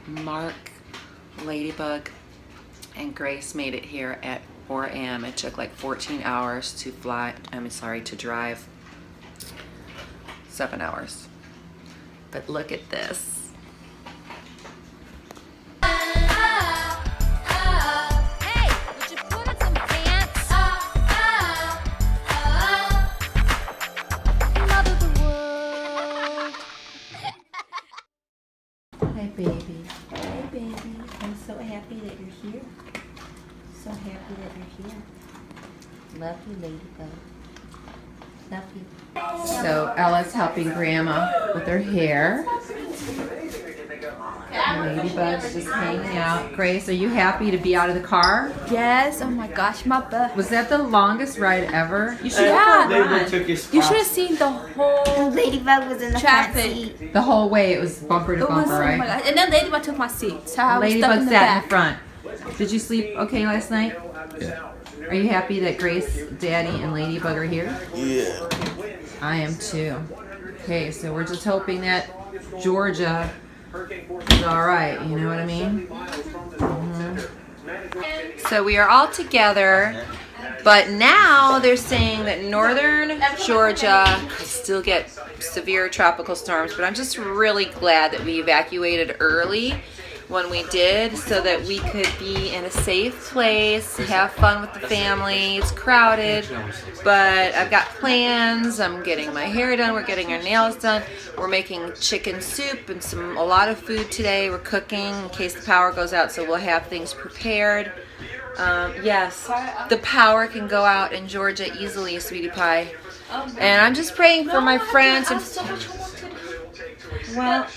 Mark, Ladybug, and Grace made it here at 4 a.m. It took like 14 hours to to drive 7 hours. But look at this. Hi, baby. Hey, baby. I'm so happy that you're here. So happy that you're here. Love you, Ladybug. Love you. So Ella's helping Grandma with her hair. Ladybug's just hanging out. Grace, are you happy to be out of the car? Yes. Oh my gosh, my butt. Was that the longest ride ever? You should You should have seen the whole Ladybug was in the front seat. The whole way it was bumper to bumper, right? Oh my gosh. And then Ladybug took my seat. So I was Ladybug stuck in the sat back. in the front. Did you sleep okay last night? Yeah. Are you happy that Grace, Daddy, and Ladybug are here? Yeah. I am too. Okay, so we're just hoping that Georgia is alright, you know what I mean? So we are all together, but now they're saying that northern Georgia could still get severe tropical storms, but I'm just really glad that we evacuated early when we did so that we could be in a safe place, have fun with the family. It's crowded, but I've got plans. I'm getting my hair done. We're getting our nails done. We're making chicken soup and a lot of food today. We're cooking in case the power goes out, so we'll have things prepared. Yes, the power can go out in Georgia easily, sweetie pie. And I'm just praying for my friends. Well,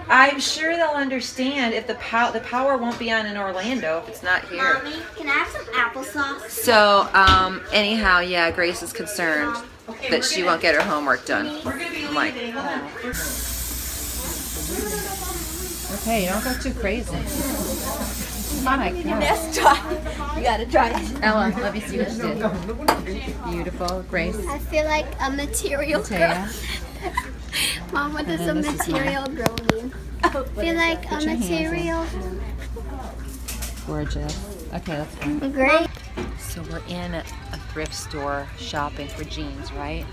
I'm sure they'll understand if the power won't be on in Orlando if it's not here. Mommy, can I have some applesauce? So, anyhow, yeah, Grace is concerned that she won't get her homework done. I'm like, oh. Okay, you don't go too crazy. Oh my God. Let's try. You gotta try it. Ella, let me see what you did. Beautiful. Grace. I feel like a material girl. Mom, what does a material girl mean? I feel like a material. Gorgeous. Okay, that's fine. Great. So we're in a thrift store shopping for jeans, right?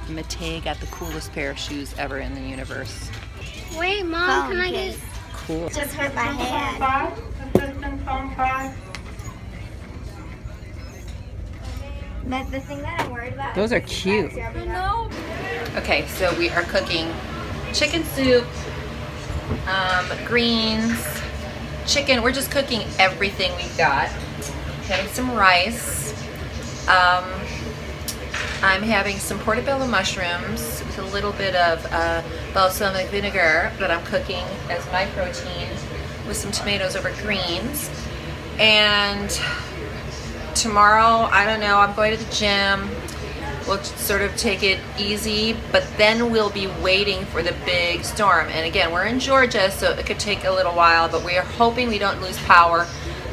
Matei got the coolest pair of shoes ever in the universe. Wait, Mom, can I get? Cool. Just hurt my head. But the thing that I'm worried about. Those are cute. No. Okay, so we are cooking chicken soup, greens, chicken. We're just cooking everything we've got. Having some rice. I'm having some portobello mushrooms with a little bit of balsamic vinegar that I'm cooking as my protein with some tomatoes over greens. And tomorrow, I don't know, I'm going to the gym. We'll sort of take it easy, but then we'll be waiting for the big storm. And again, we're in Georgia, so it could take a little while, but we are hoping we don't lose power,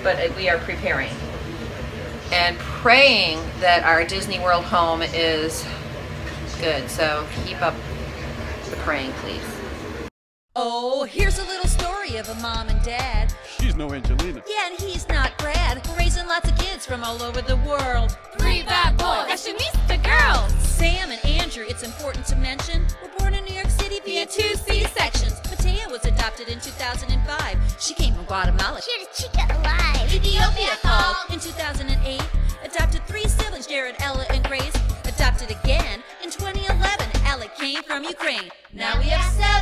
but we are preparing. And praying that our Disney World home is good. So keep up the praying, please. Oh, here's a little story of a mom and dad. She's no Angelina. Yeah, and he's not Brad. Raising lots of kids from all over the world. 3 bad boys. Fashionista girls. Sam and Andrew, it's important to mention, were born in New York City via 2 C-sections. Matea was adopted in 2005. She came from Guatemala. Here's Chica alive. Ethiopia called in 2008. Adopted 3 siblings, Jared, Ella, and Grace. Adopted again in 2011. Ella came from Ukraine. Now we have 7.